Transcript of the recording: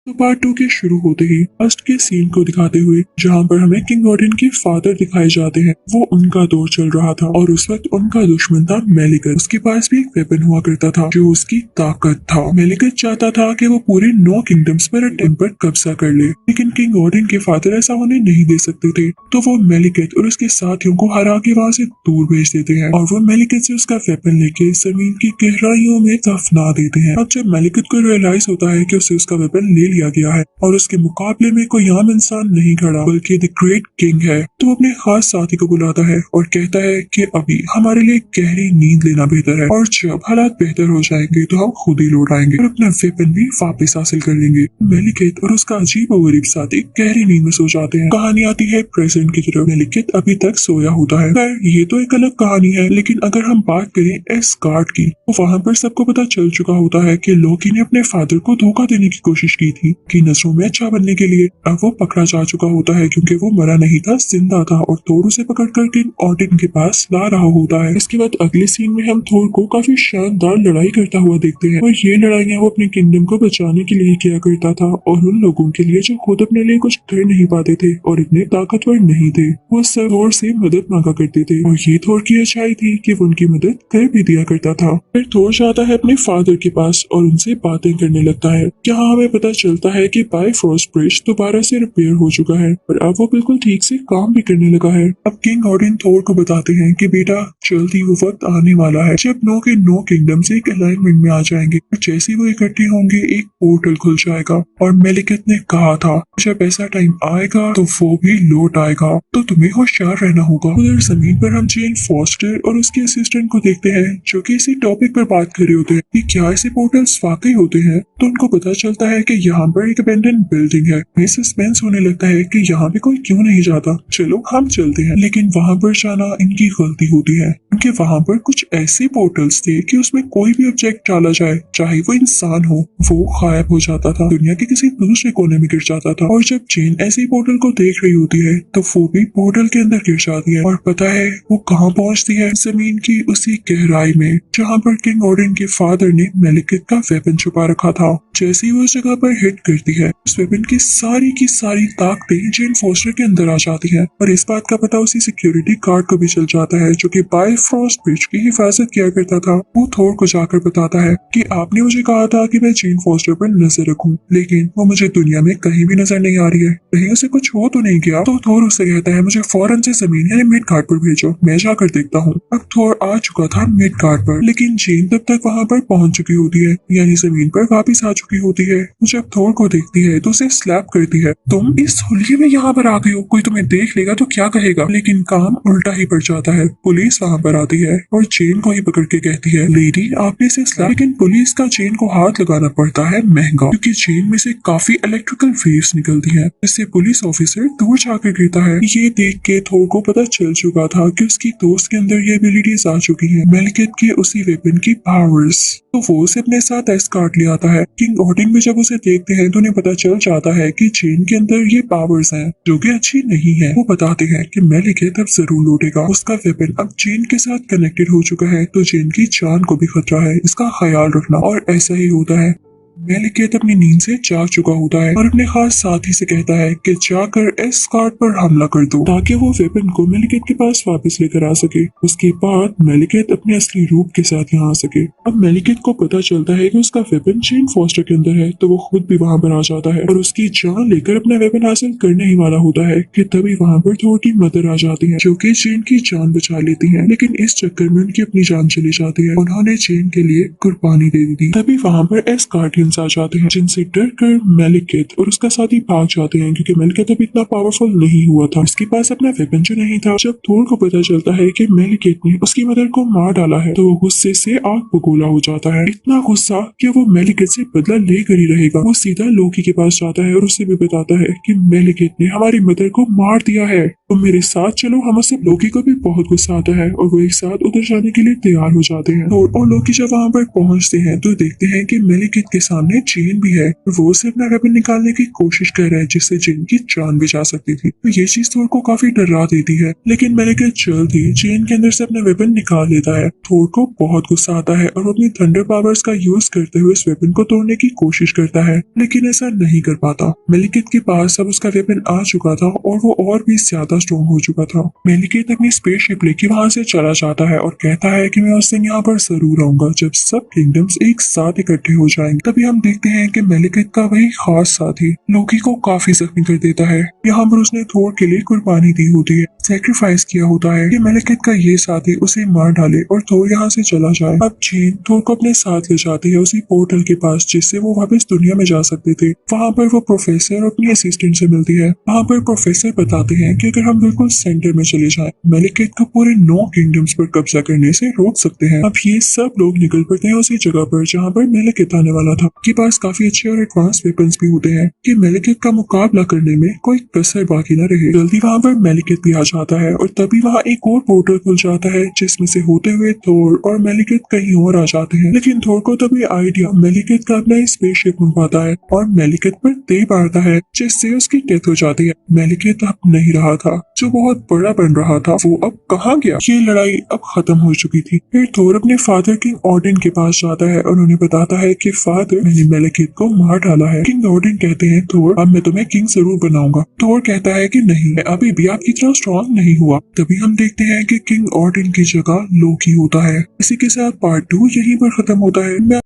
तो पार्ट 2 के शुरू होते ही फर्स्ट के सीन को दिखाते हुए जहाँ पर हमें किंग ऑडिन के फादर दिखाए जाते हैं। वो उनका दौर चल रहा था और उस वक्त उनका दुश्मन था मेलिकत। उसके पास भी एक वेपन हुआ करता था जो उसकी ताकत था। मेलिकत चाहता था कि वो पूरे 9 किंगडम्स पर अटेम्प पर कब्जा कर ले, लेकिन किंग ऑडिन के फादर ऐसा होने नहीं दे सकते थे। तो वो मेलिकत और उसके साथियों को हरा के वहाँ से दूर भेज देते हैं और वो मेलिकत से उसका वेपन लेके जमीन की गहराइयों में दफना देते हैं। अब जब मेलिकत को रियलाइज होता है कि उसे उसका वेपन ले लिया गया है और उसके मुकाबले में कोई आम इंसान नहीं खड़ा बल्कि द ग्रेट किंग है, तो वो अपने खास साथी को बुलाता है और कहता है कि अभी हमारे लिए गहरी नींद लेना बेहतर है और जब हालात बेहतर हो जाएंगे तो हम खुद ही लौट आएंगे और अपना वेपन भी वापस हासिल कर लेंगे। मेलिकत और उसका अजीब और गरीब साथी गहरी नींद में सो जाते हैं। कहानी आती है प्रेजेंट की तरफ। मेलिकत अभी तक सोया होता है। खैर ये तो एक अलग कहानी है, लेकिन अगर हम बात करें एस्गार्ड की तो वहाँ पर सबको पता चल चुका होता है कि लोकी ने अपने फादर को धोखा देने की कोशिश की थी कि नजरों में अच्छा बनने के लिए। अब वो पकड़ा जा चुका होता है क्योंकि वो मरा नहीं था, जिंदा था और थोर उसे पकड़कर किंग ऑडिन के पास ला रहा होता है। इसके बाद अगले सीन में हम थोर को काफी शानदार लड़ाई करता हुआ देखते हैं और ये लड़ाइयाँ वो अपने किंगडम को बचाने के लिए किया करता था और उन लोगों के लिए जो खुद अपने लिए कुछ कर नहीं पाते थे और इतने ताकतवर नहीं थे। वो सब थोर से मदद मांगा करते थे और ये थोर की अच्छाई थी कि वो उनकी मदद कर भी दिया करता था। फिर थोर जाता है अपने फादर के पास और उनसे बातें करने लगता है। यहाँ हमें पता चलता है कि बाइफ्रोस्ट ब्रिज दोबारा से रिपेयर हो चुका है और अब वो बिल्कुल ठीक से काम भी करने लगा है। अब किंग ऑडिन थोर को बताते हैं कि बेटा जल्दी वो वक्त आने वाला है जब 9 के 9 किंगडम्स एक अलाइनमेंट में आ जाएंगे और जैसे वो इकट्ठे होंगे एक पोर्टल खुल जाएगा। और मेलिकत ने कहा था जब ऐसा टाइम आएगा तो वो भी लौट आएगा, तो तुम्हें होशियार रहना होगा। उधर जमीन पर हम जेन फॉस्टर और उसके असिस्टेंट को देखते हैं जो कि इसी टॉपिक पर बात कर रहे होते हैं कि क्या ऐसे पोर्टल्स वाकई होते हैं। तो उनको पता चलता है कि यहाँ पर एक अबेंडन बिल्डिंग है। हमें सस्पेंस होने लगता है कि यहाँ पे कोई क्यों नहीं जाता। चलो हम चलते हैं, लेकिन वहाँ पर जाना इनकी गलती होती है क्योंकि वहाँ पर कुछ ऐसे पोर्टल्स थे कि उसमें कोई भी ऑब्जेक्ट डाला जाए चाहे वो इंसान हो वो गायब हो जाता था, दुनिया के किसी दूसरे कोने में गिर जाता था। और जब जेन ऐसे पोर्टल को देख रही होती है तो वो भी पोर्टल के अंदर गिर जाती है और पता है वो कहाँ पहुँचती है, जमीन की उसी गहराई में जहाँ पर किंग ऑडिन के फादर ने मेलिकत का वेपन छुपा रखा था। जैसे ही वो उस जगह पर हिट करती है उस वेपन की सारी ताकतें जेन फॉस्टर के अंदर आ जाती है और इस बात का पता उसी सिक्योरिटी गार्ड को भी चल जाता है जो कि बाइफ्रोस्ट ब्रिज की हिफाजत किया करता था। वो थोर को जाकर बताता है कि आपने मुझे कहा था कि मैं जेन फॉस्टर पर नजर रखूं, लेकिन वो मुझे दुनिया में कहीं भी नजर नहीं आ रही है, कहीं उसे कुछ हो तो नहीं गया। तो थोर उससे कहता है मुझे फौरन से जमीन यानी मिड गार्ड पर भेजो, मैं जाकर देखता हूँ। अब थोर आ चुका था मिड गार्ड पर, लेकिन जेन तब तक वहाँ पर पहुंच चुकी होती है यानी जमीन पर वापिस आ चुकी होती है। जब थोर को देखती है तो उसे स्लैप करती है, तुम इस होलिये में यहाँ पर आ गई हो, कोई तुम्हें देख लेगा तो क्या कहेगा। लेकिन काम उल्टा ही पड़ जाता है। पुलिस वहाँ पर आती है और जेन को ही पकड़ के कहती है लेडी आपने इसे स्लैप। लेकिन पुलिस का जेन को हाथ लगाना पड़ता है महंगा क्योंकि जेन में से काफी इलेक्ट्रिकल वेव्स निकलती है, इससे पुलिस ऑफिसर दूर जाकर गिरता है। ये देख के थोर को पता चल चुका था कि उसकी दोस्त के अंदर ये एबिलिटीज आ चुकी है, मेलिकत के उसी वेपन की पावर्स। तो वो उसे अपने साथ एस्कॉर्ट ले आता है। किंग ऑडिन भी जब उसे देखते हैं तो उन्हें पता चल जाता है कि जेन के अंदर ये पावर्स हैं जो कि अच्छी नहीं है। वो बताते हैं कि मेलिकत अब जरूर लौटेगा, उसका वेपन अब जेन के साथ कनेक्टेड हो चुका है तो जेन की जान को भी खतरा है, इसका ख्याल रखना। और ऐसा ही होता है। मेलिकत अपनी नींद से जाग चुका होता है और अपने खास साथी से कहता है कि जाकर एस्कॉर्ट पर हमला कर दो ताकि वो वेपन को मेलिकत के पास वापस लेकर आ सके। उसके बाद मेलिकत अपने असली रूप के साथ यहाँ आ सके। अब मेलिकत को पता चलता है कि उसका वेपन जेन फॉस्टर के अंदर है तो वो खुद भी वहाँ पर आ जाता है और उसकी जान लेकर अपना वेपन हासिल करने ही वाला होता है कि तभी वहाँ पर थोर की मदर आ जाती है जो कि जेन की जान बचा लेती है। लेकिन इस चक्कर में उनकी अपनी जान चली जाती है, उन्होंने जेन के लिए कुर्बानी दे दी थी। तभी वहाँ पर एस्कॉर्ट आ जाते हैं जिनसे डर कर मेलिकत और उसका साथी भाग जाते हैं क्योंकि मेलिकत अब इतना पावरफुल नहीं हुआ था, उसके पास अपना वेपन जो नहीं था। जब थोर को पता चलता है कि मेलिकत ने उसकी मदर को मार डाला है तो वो गुस्से से आग बगोला हो जाता है, इतना गुस्सा कि वो मेलिकत से बदला लेकर ही रहेगा। वो सीधा लोकी के पास जाता है और उससे भी बताता है कि मेलिकत ने हमारी मदर को मार दिया है। तुम मेरे साथ चलो। हम सब लोकी को भी बहुत गुस्सा आता है और वो एक साथ उधर जाने के लिए तैयार हो जाते हैं। और लोकी जब वहाँ पर पहुंचते हैं तो देखते हैं कि मेलिकित के सामने जेन भी है। वो उसे अपना वेपन निकालने की कोशिश कर रहा है जिससे जेन की जान भी जा सकती थी। तो ये चीज थोर को काफी डरा देती है, लेकिन मेलिकित जल्द ही जेन के अंदर से अपना वेपन निकाल लेता है। थोर को बहुत गुस्सा आता है और वो अपनी थंडर पावर्स का यूज करते हुए इस वेपन को तोड़ने की कोशिश करता है, लेकिन ऐसा नहीं कर पाता। मेलिकित के पास अब उसका वेपन आ चुका था और वो और भी ज्यादा स्ट्रॉन्ग हो चुका था। मेलिकित अपनी स्पेसशिप लेके वहां से चला जाता है और कहता है कि मैं उस दिन यहाँ पर जरूर आऊंगा जब सब किंगडम्स एक साथ इकट्ठे हो जाएंगे। तभी हम देखते हैं कि मेलिकित का वही खास साथी लोकी को काफी जख्मी कर देता है। यहाँ पर उसने थोर के लिए कुर्बानी दी होती है, सेक्रीफाइस किया होता है कि मेलिकित का ये साथी उसे मार डाले और थोर यहाँ से चला जाए। अब जेन थोर को अपने साथ ले जाती है उसी पोर्टल के पास जिससे वो वापस दुनिया में जा सकते थे। वहाँ पर वो प्रोफेसर और अपनी असिस्टेंट से मिलती है। वहाँ पर प्रोफेसर बताते हैं कि अगर हम बिल्कुल सेंटर में चले जाएं, मेलिकित को पूरे 9 किंगडम्स पर कब्जा करने से रोक सकते हैं। अब ये सब लोग निकल पड़ते हैं उसी जगह पर जहाँ पर मेलिकित आने वाला था। के पास काफी अच्छे और एडवांस वेपन्स भी होते हैं कि मेलिकित का मुकाबला करने में कोई कसर बाकी न रहे। जल्दी वहाँ पर मेलिकित भी आ जाता है और तभी वहाँ एक और पोर्टल खुल जाता है जिसमें से होते हुए थोर और मेलिकित कहीं और आ जाते हैं। लेकिन थोर को तभी आइडिया मेलिकित का अपना स्पेसशिप मंगवाता है और मेलिकित पर दे मारता है जिससे उसकी डेथ हो जाती है। मेलिकित अब नहीं रहा था, जो बहुत बड़ा बन रहा था वो अब कहाँ गया। ये लड़ाई अब खत्म हो चुकी थी। फिर थोर अपने फादर किंग ऑर्डन के पास जाता है और उन्हें बताता है कि फादर, मैंने मेलिकित को मार डाला है। किंग ऑर्डन कहते हैं थोर, अब मैं तुम्हें किंग जरूर बनाऊंगा। थोर कहता है कि नहीं, मैं अभी भी आपकी तरह स्ट्रॉन्ग नहीं हुआ। तभी हम देखते हैं कि किंग ऑर्डन की जगह लोकी होता है। इसी के साथ पार्ट 2 यहीं पर खत्म होता है।